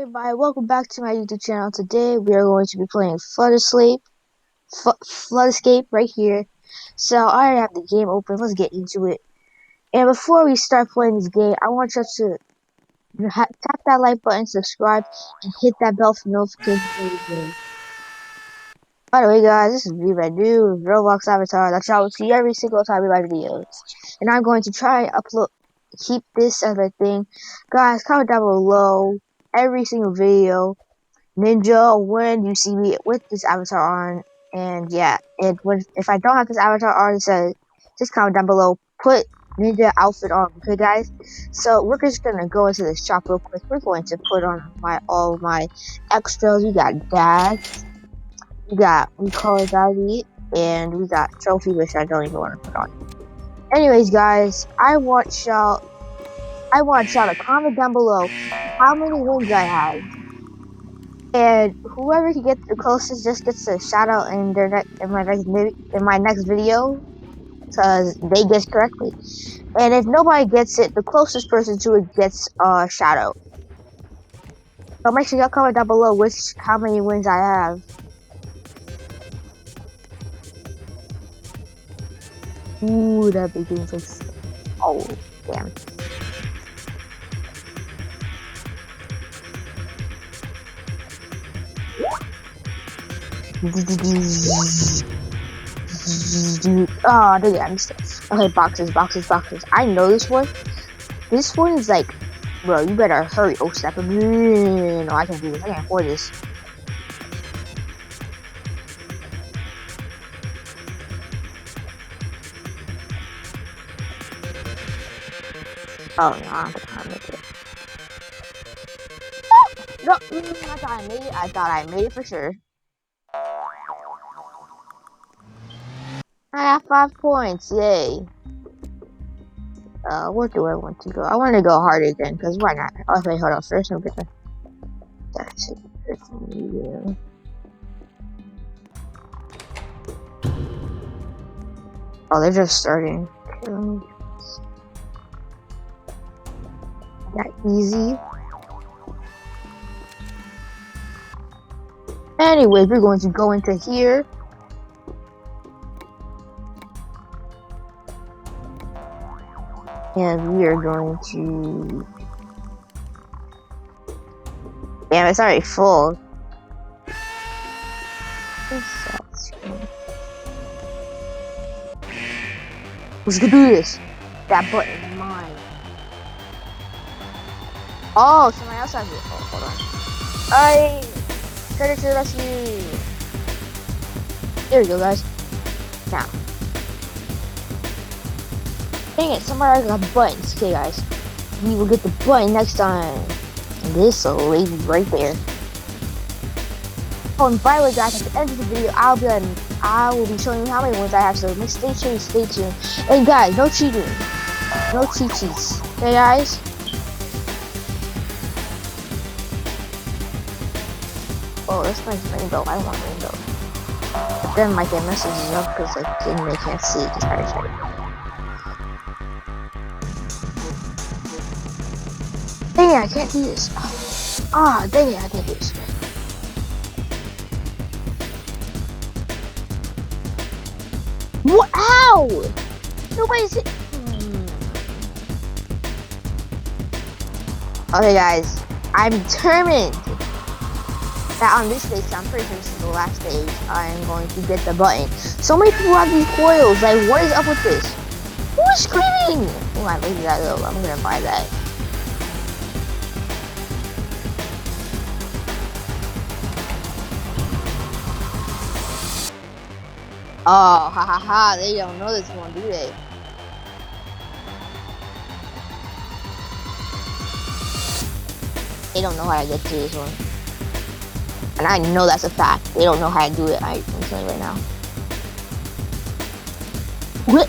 Everybody, welcome back to my YouTube channel. Today we are going to be playing Flood Escape right here. So I already have the game open. Let's get into it. And before we start playing this game, I want you to tap that like button, subscribe, and hit that bell for notifications for the game. By the way, guys, this is me, my new Roblox avatar that y'all will see every single time we live videos. And I'm going to try and keep this as a thing. Guys, comment down below every single video. Ninja, when you see me with this avatar on, and yeah, if I don't have this avatar on, just comment down below, put Ninja outfit on, okay guys? So we're just gonna go into this shop real quick. We're going to put on all my extras. We got dads, we got color daddy, and we got trophy, which I don't even want to put on. Anyways, guys, I want y'all to comment down below how many wins I have. And whoever can get the closest just gets a shout out in my next video, because they guessed correctly. And if nobody gets it, the closest person to it gets a shout out. So make sure y'all comment down below how many wins I have. Ooh, that big game is. Oh, damn. Oh, dang it, I missed it. Okay, boxes. I know this one. This one is like, bro, you better hurry. Oh, snap. No, I can't do this. I can't afford this. Oh, no, I can't make it. No, I thought I made it. I thought I made it for sure. I got 5 points, yay. Where do I want to go? I want to go hard again, because why not? Okay, hold on, first I'm gonna... That's it. Yeah. Oh, they're just starting. That easy. Anyways, we're going to go into here. And we are going to... Damn, it's already full. Let's go do this. That button is mine. Oh, somebody else has it. Oh, hold on. Alright. Treasure to the rescue. There we go, guys. Now. Dang it, somebody got buttons. Okay, guys. We will get the button next time. And this lady right there. Oh, and by the way, guys, at the end of the video, I will be showing you how many ones I have. So stay tuned. And guys, no cheating. No cheat sheets. Okay, guys? Oh, that's nice rainbow. I want rainbow. But then my game messages up because they can't see. Just try to check it. Dang it, I can't do this. Ah, dang it, I can't do this. What? Ow! Nobody's hit. Okay, guys, I'm determined that on this stage, I'm pretty sure this is the last stage, I'm going to get the button. So many people have these coils. Like, what is up with this? Who is screaming? Oh, I made that though. I'm gonna buy that. Oh, ha, they don't know this one, do they? They don't know how to get to this one. And I know that's a fact. They don't know how to do it. I'm telling you right now. What?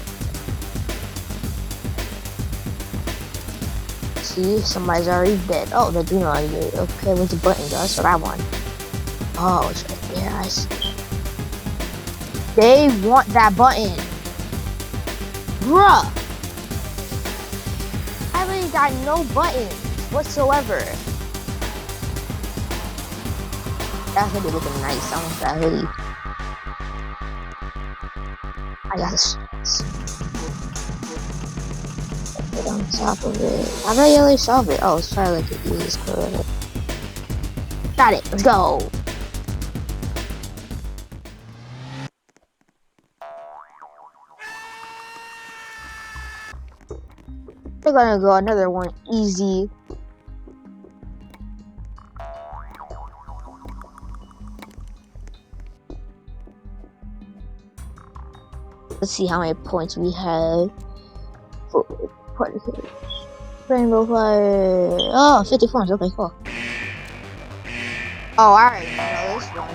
See, somebody's already dead. Oh, they're doing already good. Okay, where's the button? That's what I want. Oh, it's right there, guys. They want that button. Bruh. I really got no buttons whatsoever. That hoodie looking nice. I want that hoodie. I got this. Put on top of it. How do I really solve it? Oh, it's probably like the easiest part of it. Got it. Let's go. We're gonna go another one easy. Let's see how many points we have for particles. Rainbow fire. Oh, 50 points. Okay, cool. Oh, I already know this one.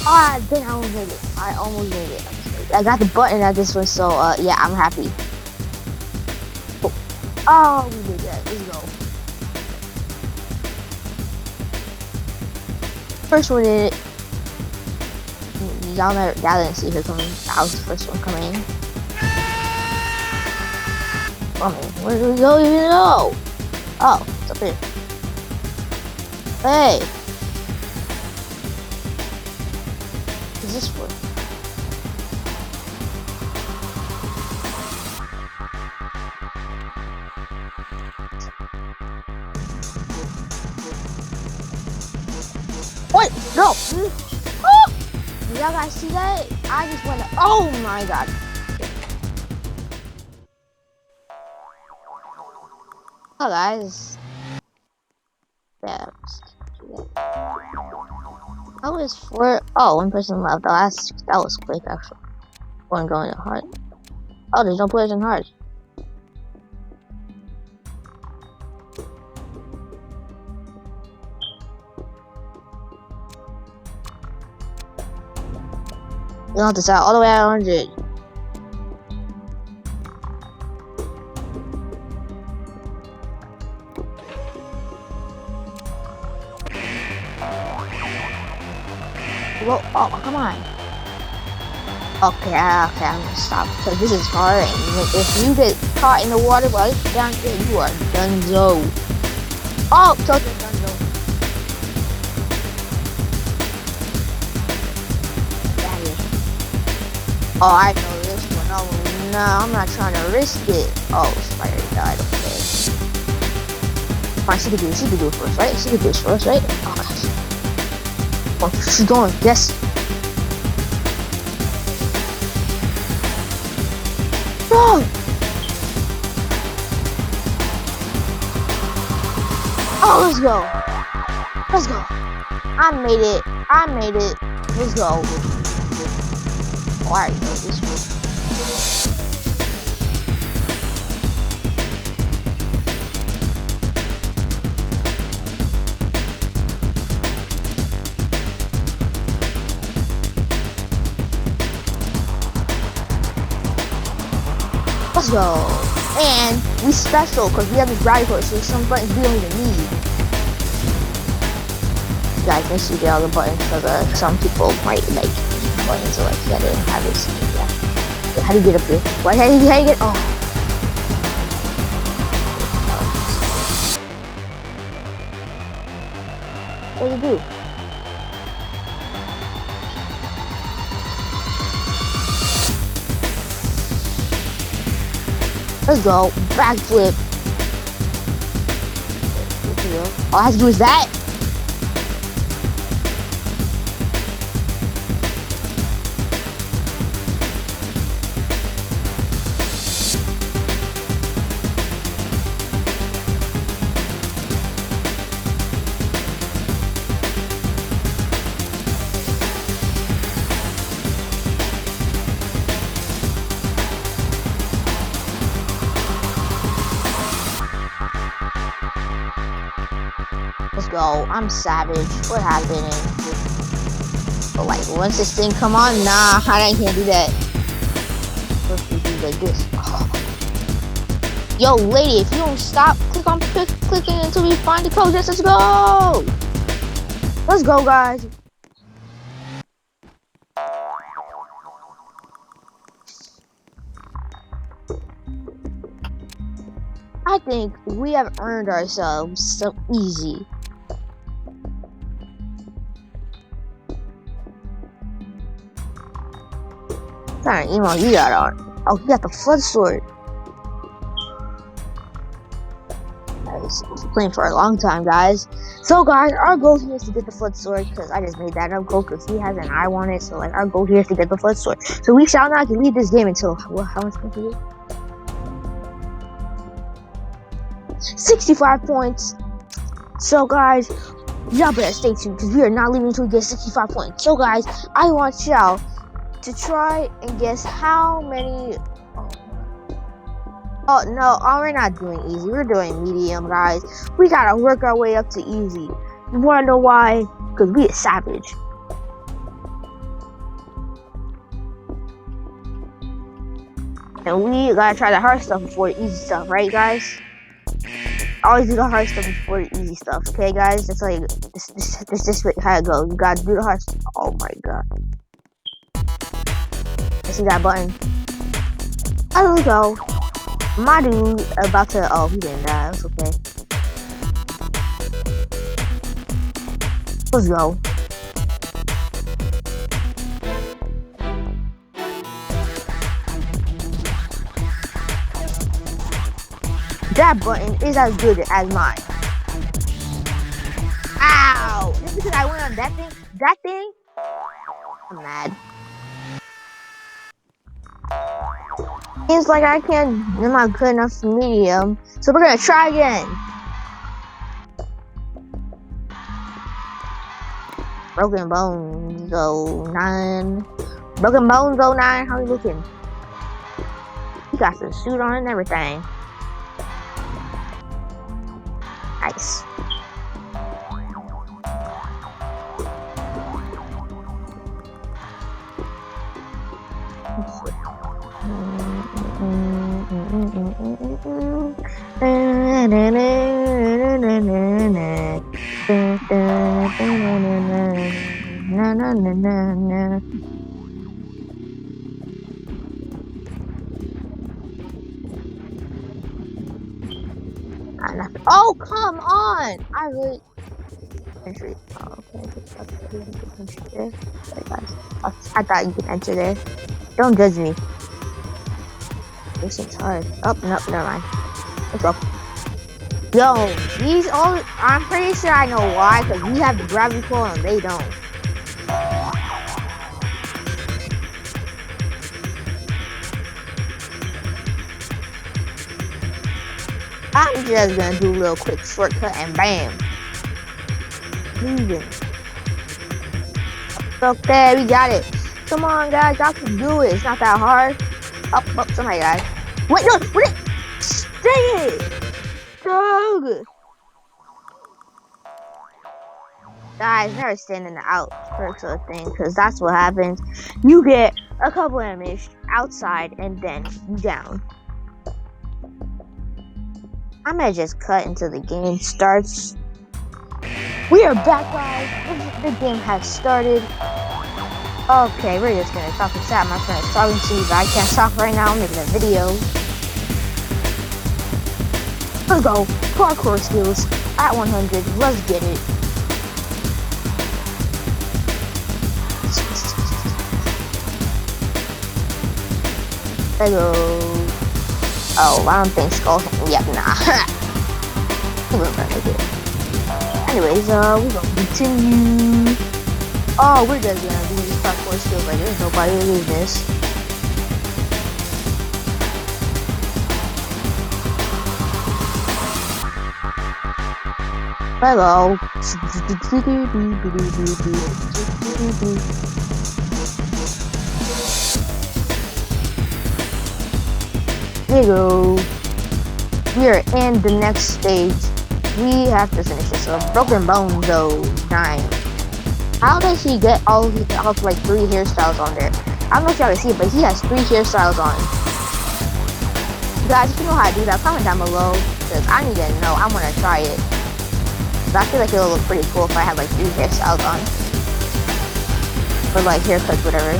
Ah, oh, I almost made it. I almost made it. I got the button at this one, so yeah, I'm happy. Oh, we did that. Let's go. First one in it. Y'all didn't see her coming. That was the first one coming in. Where do we go even know? Oh, it's up here. Hey. What is this for? What? No! Oh! Y'all guys see that? I just went. Oh my god. Oh guys. Yeah. That was for. Oh, one person left. Oh, that was quick actually. One going to hard. Oh, there's no players in hard. You don't have to sell all the way at 100. Whoa, oh, come on. Okay, I'm gonna stop because this is hard. And if you get caught in the water while it's down there, you are donezo. Oh, total donezo. Oh, I know this one. Oh, no, I'm not trying to risk it. Oh, Spider died. Okay. Fine, she could do it first, right? She could do it first, right? Oh, gosh. Oh, she's going. Yes. No! Oh, let's go. Let's go. I made it. I made it. Let's go. Oh, I already know this one. Let's go. And we special because we have this gravity push, so some buttons we don't even need. Guys, make sure you get all the buttons because some people might like buttons or like yeah, they don't have this. Yeah. How do you get up here? Why? How do you get? Oh. What do you do? Let's go. Backflip. All I have to do is that. Let's go. I'm savage. What happened? But like, once this thing come on, nah, I can't do that. First we do like this. Oh. Yo, lady, if you don't stop, clicking until we find the code. Let's go. Let's go, guys. I think we have earned ourselves some easy. What kind of emo you got on? Oh, he got the flood sword. Nice. Playing for a long time, guys. So, guys, our goal here is to get the flood sword because I just made that up goal because he has an eye on it. So, like, our goal here is to get the flood sword. So, we shall not leave this game until how much points we get? 65 points. So, guys, y'all better stay tuned because we are not leaving until we get 65 points. So, guys, I want y'all to try and guess how many. Oh no, we're not doing easy. We're doing medium, guys. We gotta work our way up to easy. You wanna know why? Because we a savage. And we gotta try the hard stuff before the easy stuff, right, guys? Always do the hard stuff before the easy stuff, okay, guys? That's like this how it goes. You gotta do the hard stuff. Oh my god! I see that button. There we go. My dude about to. Oh, he didn't die. That's okay. Let's go. That button is as good as mine. Ow! Just because I went on that thing. That thing. I'm mad. Seems like I'm not good enough for medium. So we're gonna try again. Broken Bones 09. Broken Bones 09, how you looking? He got some suit on and everything. Nice. Oh, come on! I really. Oh, okay. I thought you could enter there. Don't judge me. This is hard. Oh, no, never mind. Let's go. Yo, these all. I'm pretty sure I know why, because we have the gravity pull and they don't. I'm just gonna do a little quick shortcut and bam. Moving. Okay, we got it. Come on, guys, y'all can do it. It's not that hard. Up, somebody died. Wait, no, what? Dang it! Dog. Guys, never stand in the outskirts of the thing, because that's what happens. You get a couple damage outside and then down. I'm gonna just cut until the game starts. We are back, guys. The game has started. Okay, we're just gonna talk and chat. My friend's talking to you, but I can't talk right now. I'm making a video. Let's go. Parkour skills at 100. Let's get it. There go. Oh, I don't think Skull. Yep, nah. We're gonna do it. Anyways, we're gonna continue. Oh, we're just gonna do these parkour skills like there's nobody in this. Hello. There you go. We are in the next stage. We have to finish this up. Broken Bones though, 9. How does he get all of like 3 hairstyles on there? I don't know if y'all can see it, but he has 3 hairstyles on. Guys, if you know how to do that, comment down below, because I need to know. I want to try it. But I feel like it'll look pretty cool if I have like 3 hairstyles on. Or like haircuts, whatever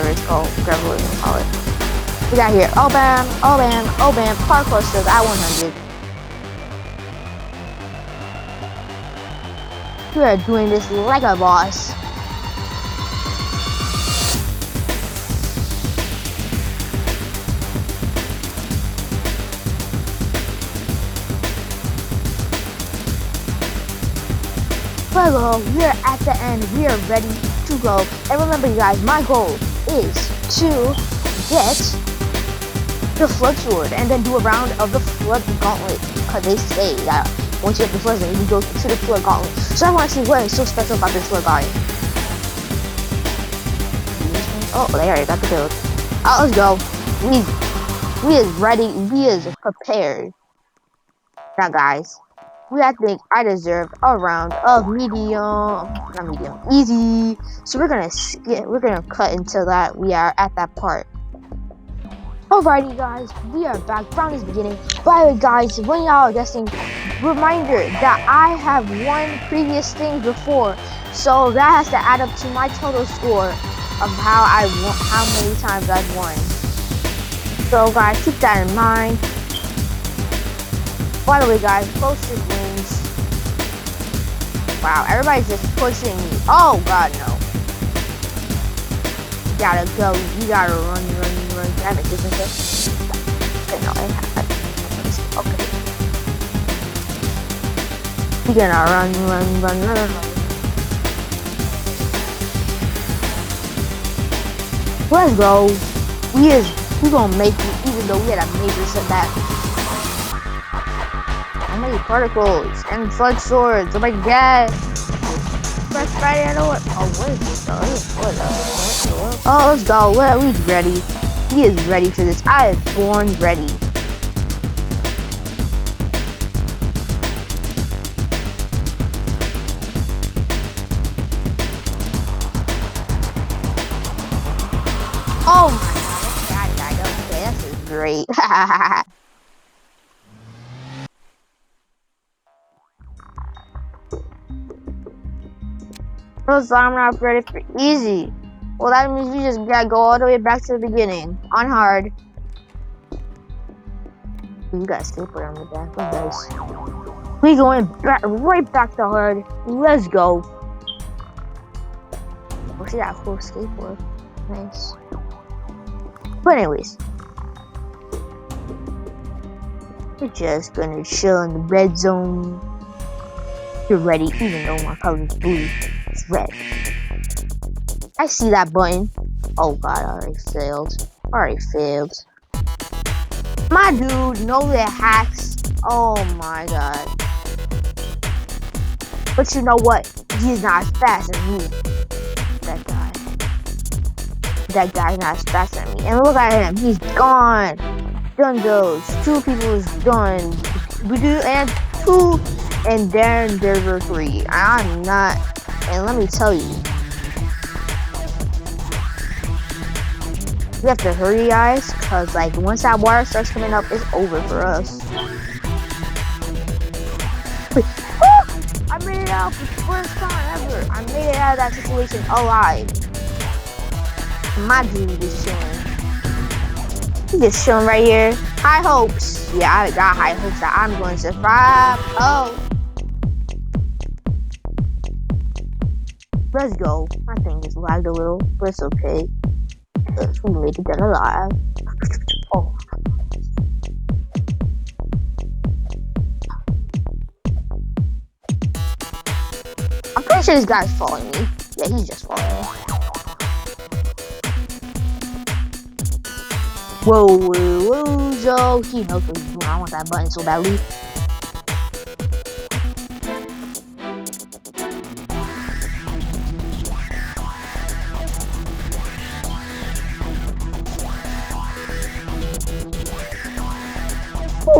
it's called, whatever you call it. We got here, oh bam, parkour skills at 100. We are doing this like a boss. Hello, we are at the end. We are ready to go. And remember, you guys, my goal is to get the flood sword and then do a round of the flood gauntlet. Because they say that once you get the flood sword, you go to the flood gauntlet. So I want to see what is so special about this flood gauntlet. Oh, they already got the build. Oh, let's go. We is ready. We is prepared. Now, guys. I think I deserve a round of not medium, easy. So we're gonna cut until that we are at that part. Alrighty guys, we are back from this beginning. By the way guys, when y'all are guessing, reminder that I have won previous things before. So that has to add up to my total score of how many times I've won. So guys, keep that in mind. By the way guys, closest wins. Wow, everybody's just pushing me. Oh god, no. You gotta go, you gotta run. Damn it, isn't it? Okay, no, okay. You gotta run. Let's go. We gonna make it, even though we had a major setback. How many particles and flood swords? Oh my god! Press Friday, I know what. Oh, what is this? Oh, let's go. Well, he's ready. He is ready for this. I am born ready. Oh my god, that guy died. Okay, this is great. So I'm not ready for easy. Well, that means we just gotta go all the way back to the beginning on hard. You gotta skateboard on the back. Oh, nice. We going back, right back to hard. Let's go. Oh, see that cool skateboard. Nice. But anyways, we're just gonna chill in the red zone. You're ready, even though my color is blue. It's red. I see that button. Oh god, I already failed. My dude knows the hacks. Oh my god. But you know what? He's not as fast as me. That guy's not as fast as me. And look at him. He's gone. Done those. 2 people is done. And 2. And then there were 3. I'm not. And let me tell you. We have to hurry, guys. Because, like, once that water starts coming up, it's over for us. I made it out for the first time ever. I made it out of that situation alive. My dude is chilling. He's just chilling right here. High hopes. Yeah, I got high hopes that I'm going to survive. Oh. Let's go. My thing just lagged a little, but it's okay. Because we made it alive. Oh. I'm pretty sure this guy's following me. Yeah, he's just following me. Whoa, Joe. He knows what he's doing. I want that button so badly.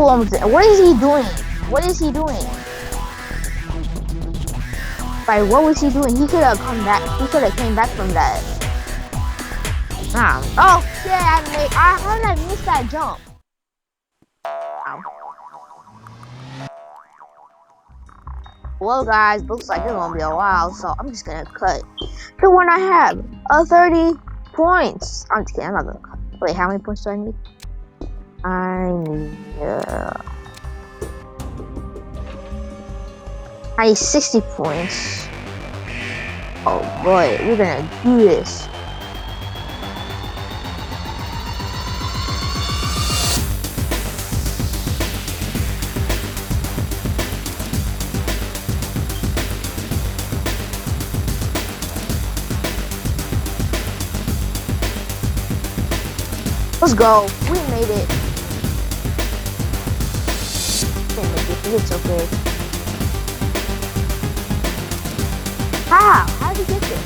What is he doing? What is he doing? Like, what was he doing? He could have come back. He could have came back from that. Oh, yeah, how did I miss that jump? Ow. Well, guys, looks like it's gonna be a while, so I'm just gonna cut the one I have. 30 points. I'm just kidding, I'm not gonna cut. Wait, how many points do I need? I need 60 points. Oh boy, we're gonna do this. Let's go. We made it. Didn't make it, but it's okay. How? How did you get this?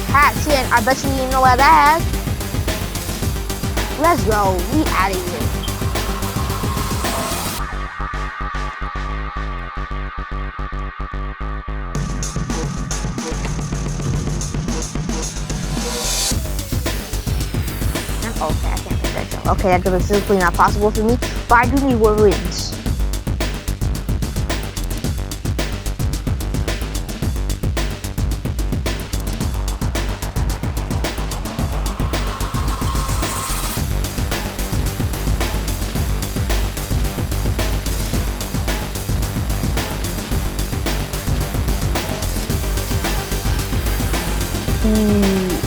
Hacks in. I bet you didn't know what that has. Let's go. We out of here. Okay, I can't make that jump. Okay, that jump is physically not possible for me, but I do need more wins.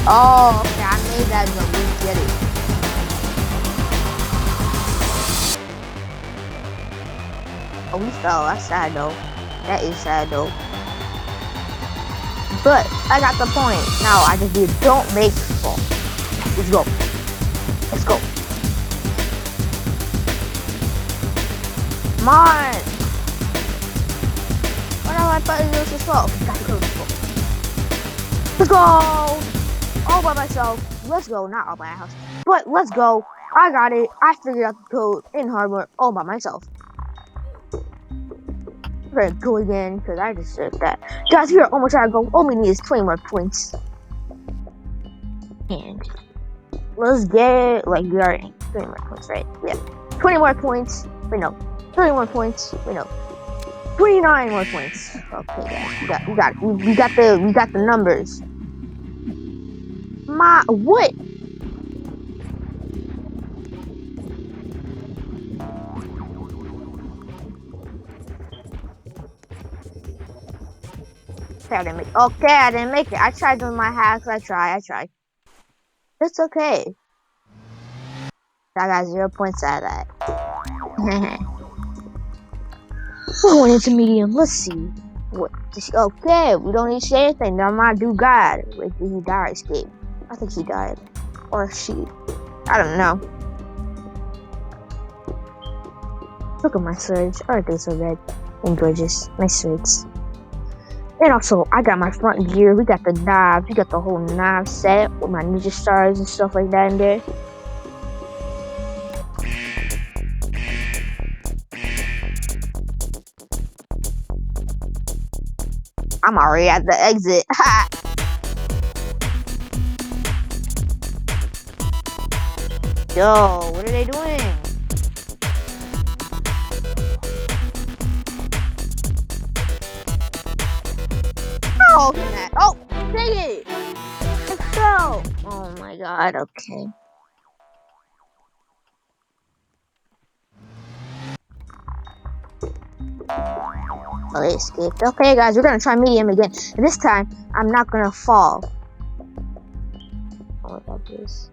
Oh, okay, I made that jump. We get it. Oh, we fell. That's sad though. That is sad though. But I got the point. Now I just do don't make fall. Let's go. Let's go. Come on. Why do my buttons go so slow? Gotta go slow. Let's go. All by myself. Let's go. Not all by my house. But let's go. I got it. I figured out the code in hardware all by myself. We're gonna go again because I just said that. Guys, we are almost trying to go. All we need is 20 more points. And let's get like we are in 20 more points, right? Yeah. 20 more points. Wait, no. 30 more points. Wait, no. 29 more points. Okay, guys. We got the numbers. What? Okay, I didn't make it. I tried doing my hacks. I tried. It's okay. I got 0 points out of that. We're going into medium. Let's see. What? Okay, we don't need to say anything. Now my dude God. Wait, did he die or escape? I think he died. Or she. I don't know. Look at my swords. Aren't they so red and gorgeous? Nice swords. And also, I got my front gear. We got the knives. We got the whole knife set with my ninja stars and stuff like that in there. I'm already at the exit. Yo, what are they doing? Oh, dang it! Let's go! Oh my god, okay. Oh, they escaped. Okay, guys, we're gonna try medium again. And this time, I'm not gonna fall. Oh, what about this?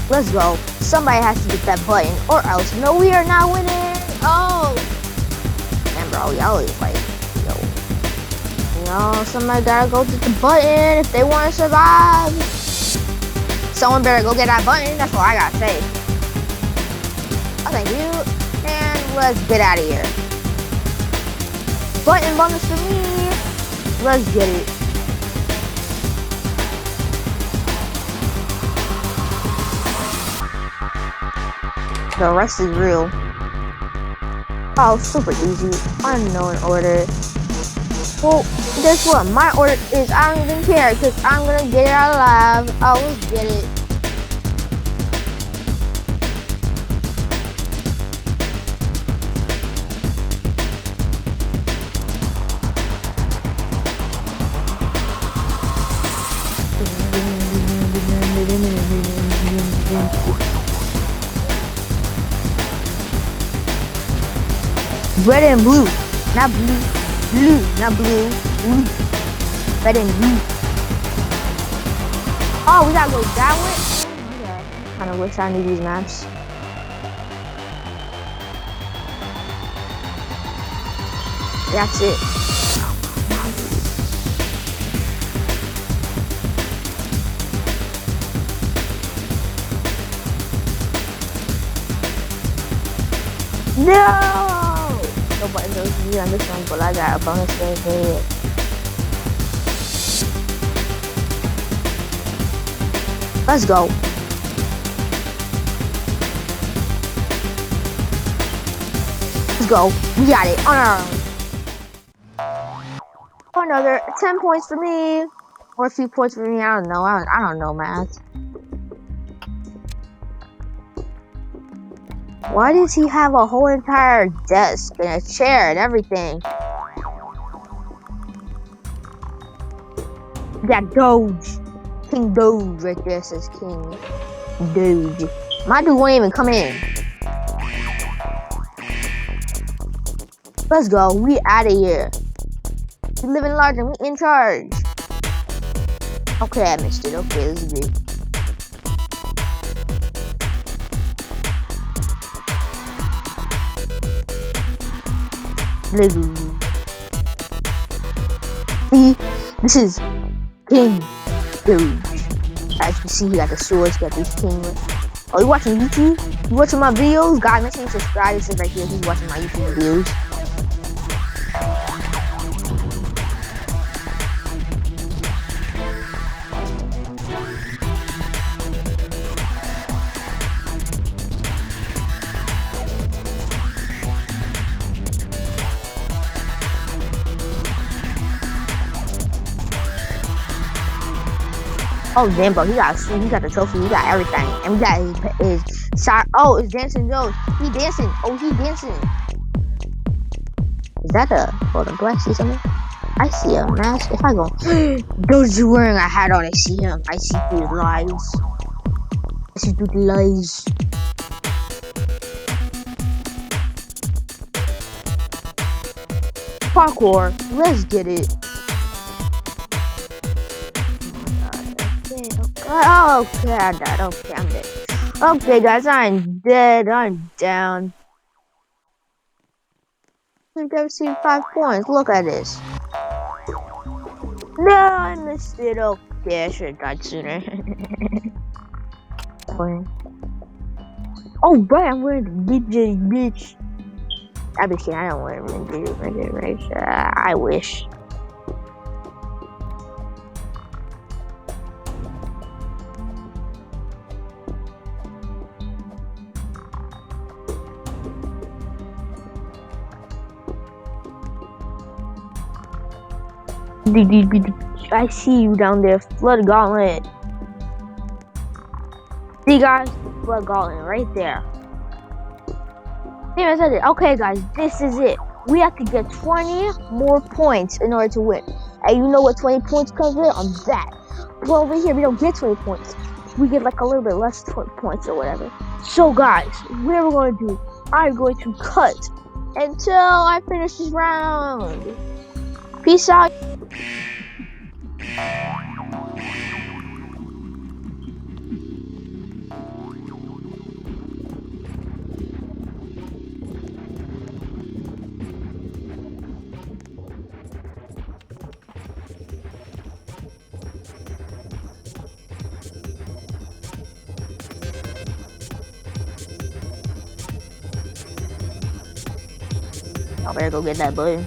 Let's go. Somebody has to get that button, or else no, we are not winning. Oh, and bro, y'all is like, yo, somebody gotta go get the button if they want to survive. Someone better go get that button. That's all I gotta say. Oh, thank you, and let's get out of here. Button bonus for me. Let's get it. The rest is real. Oh, super easy. Unknown order. Well, guess what? My order is I don't even care because I'm gonna get it out alive. I'll get it. Red and blue, not blue. Blue, not blue. Blue. Red and blue. Oh, we gotta go that way? Yeah. Kinda wish I knew these maps. That's it. No! No button goes to on this one, but I got a bonus right here. Let's go. Let's go. We got it on our own. Another 10 points for me. Or a few points for me. I don't know. I don't know math. Why does he have a whole entire desk and a chair and everything? That Doge. King Doge right there says King Doge. My dude won't even come in. Let's go. We out of here. We living large and we in charge. Okay, I missed it. Okay, this is good. See, this is King Doge. As you can see, he got the swords, he got these king. Oh, you watching YouTube? You watching my videos? Guys, make sure you subscribe. It says right here, he's watching my YouTube videos. Oh damn, bro, he got a suit, he got the trophy, he got everything. And we got his shot. Oh, it's Dancing Joe. He dancing. Oh, he dancing. Is that a, hold on, do I see something? I see a mask. If I go, those you wearing a hat on, I see him. I see through the lies. I see through the lies. Parkour, let's get it. Oh, okay, I died. Okay, I'm dead. Okay, guys, I'm dead. I'm down. I've never seen 5 points. Look at this. No, I missed it. Okay, I should have died sooner. Oh, but I'm wearing the DJ bitch. I be kidding. I don't wear it right. I wish. I see you down there, Flood Gauntlet. See guys, Flood Gauntlet right there. I said it. Okay guys, this is it. We have to get 20 more points in order to win. And you know what 20 points comes with? On that. Well, over here we don't get 20 points. We get like a little bit less 20 points or whatever. So guys, what are we going to do? I'm going to cut until I finish this round. Peace out. I better go get that button.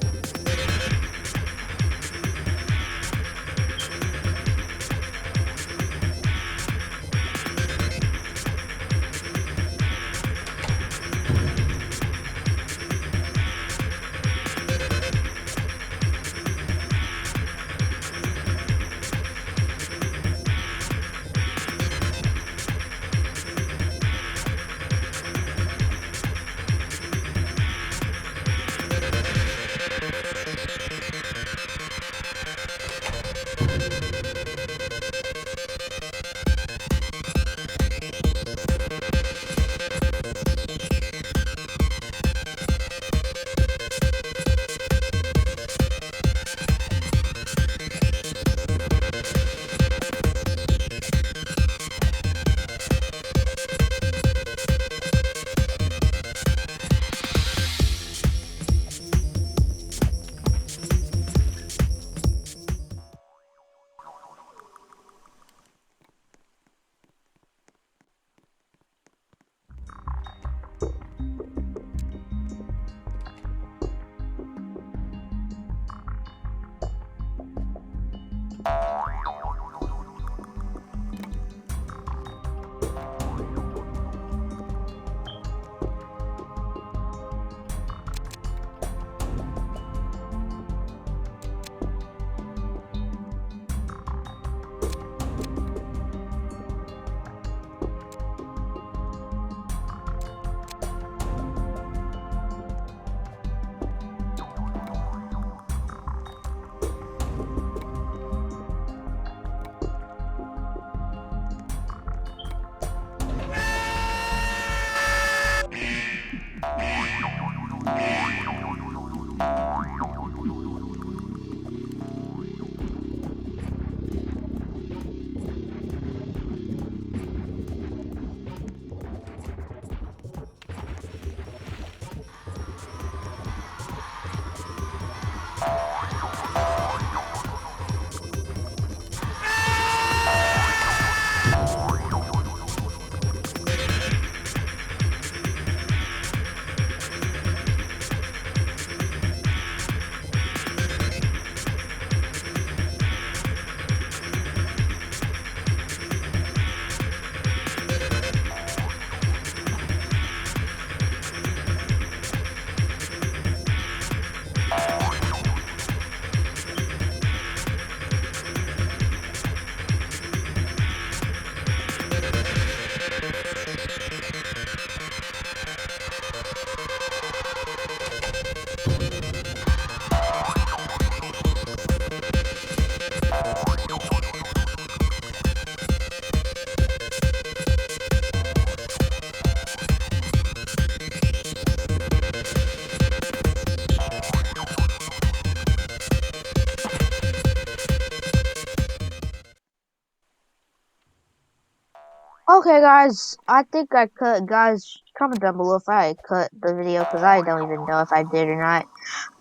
Okay, guys, I think I cut. Guys, comment down below if I cut the video because I don't even know if I did or not.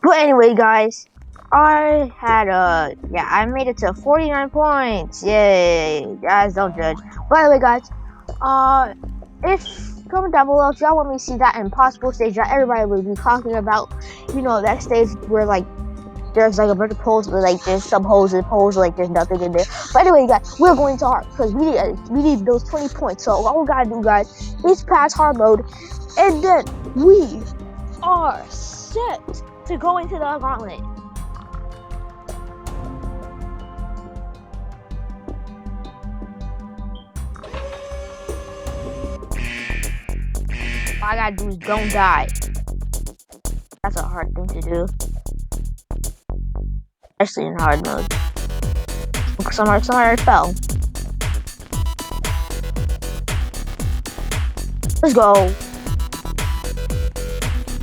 But anyway, guys, I had yeah, I made it to 49 points. Yay, guys, don't judge. By the way, guys, if comment down below if y'all want me to see that impossible stage that everybody would be talking about. You know, that stage where like there's like a bunch of poles, but like there's some holes and poles, like there's nothing in there. But anyway, guys, we're going to hard because we need those 20 points. So all we gotta do, guys, is pass hard mode, and then we are set to go into the gauntlet. All I gotta do is don't die. That's a hard thing to do. Especially in hard mode. Somewhere fell. Let's go.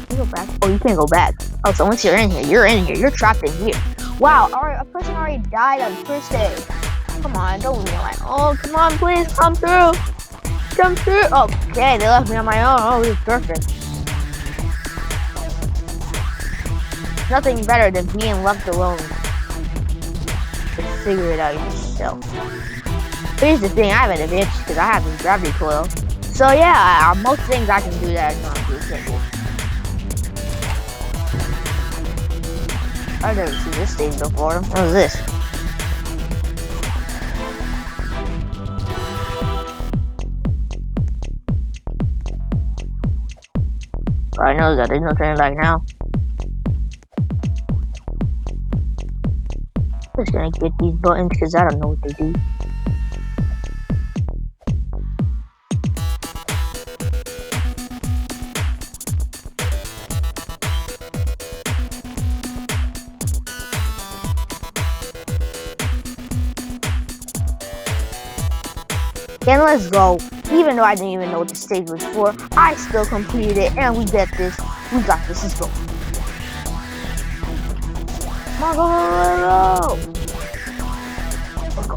Can you go back? Oh, you can't go back. Oh, so once you're in here, you're in here. You're trapped in here. Wow, a person already died on the first day. Come on, don't leave me alone. Oh, come on, please, come through. Come through. Okay, they left me on my own. Oh, this is perfect. Nothing better than being left alone. Just figure it out yourself. But here's the thing, I have an advantage because I have this gravity coil. So yeah, most things I can do that I can't do. I've never seen this stage before. What is this? I know that there's no turning back now. I'm just gonna get these buttons because I don't know what they do. And let's go. Even though I didn't even know what the stage was for, I still completed it, and we get this. We got this. Let's go. Come on, go. Let's go.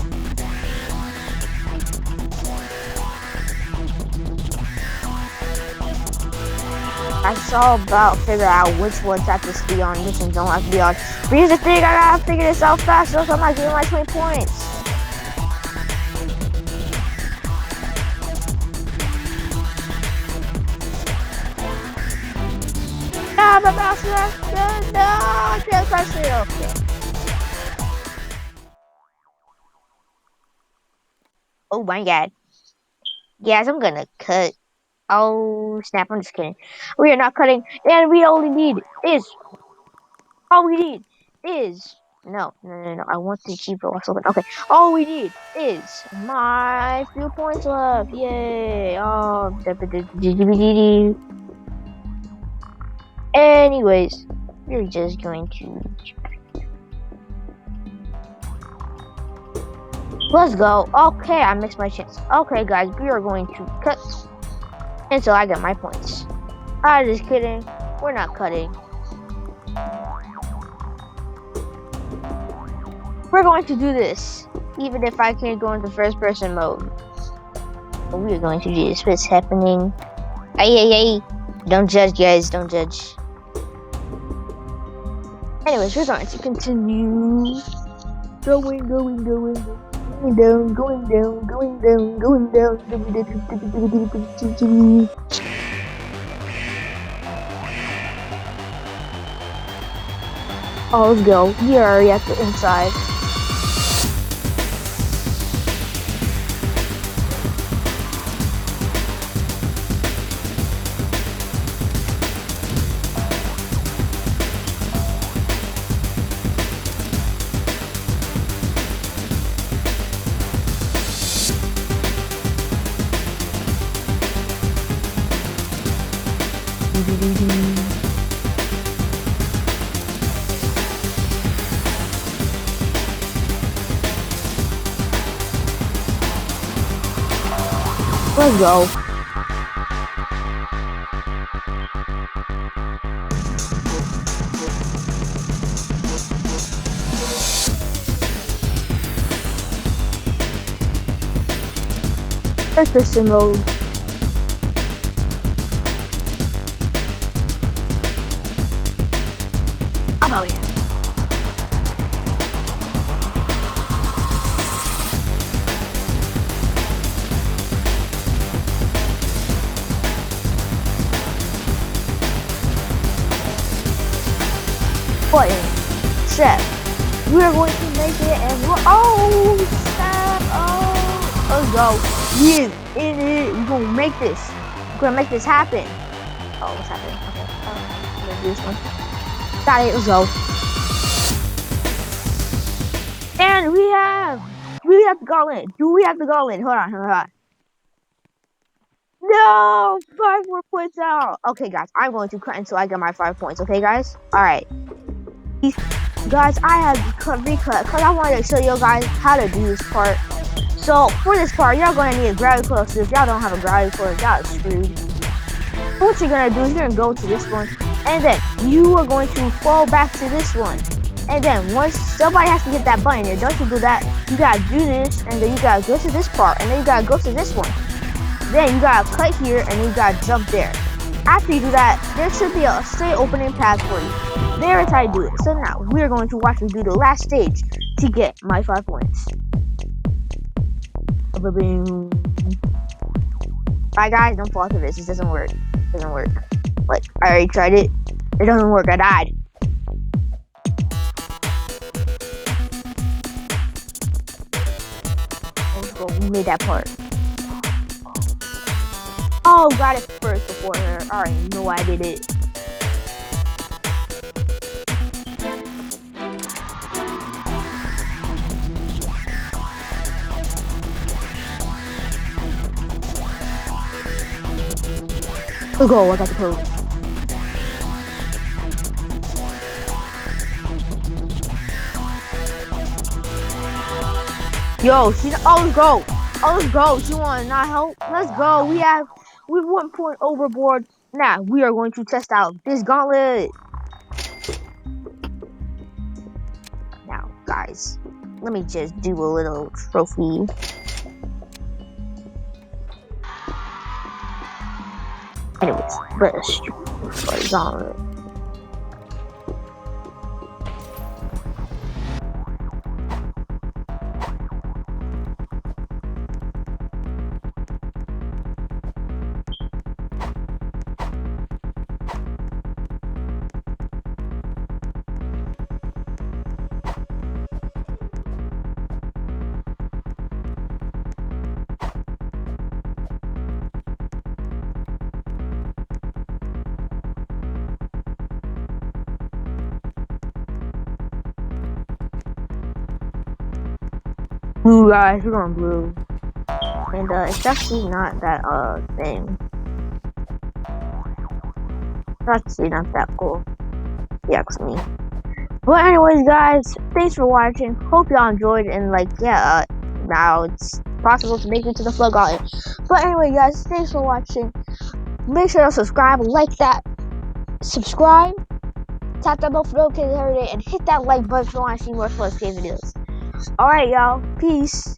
I saw about figure out which ones have to be on, which ones don't have to be on. But here's the thing, I gotta figure this out fast, so I'm not getting my 20 points. No, I can't press it. Okay. Oh my god. Yes, I'm gonna cut. Oh snap, I'm just kidding. We are not cutting, and we only need is all we need is no. I want to keep it open. Okay. All we need is my few points left. Yay. Oh, anyways, we're just going to let's go. Okay, I missed my chance. Okay, guys, we are going to cut until I get my points. I'm just kidding. We're not cutting. We're going to do this, even if I can't go into first person mode. But we are going to do this. What's happening? Hey. Don't judge, guys. Don't judge. anyways, we're going to continue. Going down, going down, going down, going down, going down. Oh, let's go. We are already at the inside. Let's go. Person mode. Oh yeah. Button set. We are going to make it, and oh snap! Oh, let's go. Yeah, in it. We're gonna make this. We're gonna make this happen. Oh, what's happening? Okay, I'm gonna do this one. Got it. Let's go. And we have the gauntlet. Do we have the gauntlet? Hold on. No, 5 more points out. Okay, guys, I'm going to cut until I get my 5 points. Okay, guys. All right. Guys, I had to recut because I wanted to show you guys how to do this part. So for this part, y'all gonna need a gravity coil. So if y'all don't have a gravity coil, y'all are screwed. What you're gonna do is you're gonna go to this one, and then you are going to fall back to this one. And then once somebody has to hit that button there, don't you do that? You gotta do this, and then you gotta go to this part, and then you gotta go to this one. Then you gotta cut here, and then you gotta jump there. After you do that, there should be a straight opening path for you. There is how you do it. So now we're going to watch me do the last stage to get my 5 points. Alright guys, don't fall to this. It doesn't work. It doesn't work. Like, I already tried it. It doesn't work. I died. Let's go. We made that part. Oh, got it first before her. I already know I did it. Let's go. I got the code. Yo, she's. Oh, let's go. Oh, let's go. She wanna not help. Let's go. We've 1 point overboard. Now we are going to test out this gauntlet. Now, guys, let me just do a little trophy. Anyways, let's try the gauntlet. Blue, guys, we're going blue. And it's actually not that thing. It's actually not that cool. Yeah, it's me. But anyways, guys, thanks for watching. Hope y'all enjoyed, and like, yeah, now it's possible to make it to the flood gauntlet. But anyway, guys, thanks for watching. Make sure to subscribe, like that, subscribe, tap that bell for notifications every day, and hit that like button if you want to see more Flood Escape videos. Alright, y'all. Peace.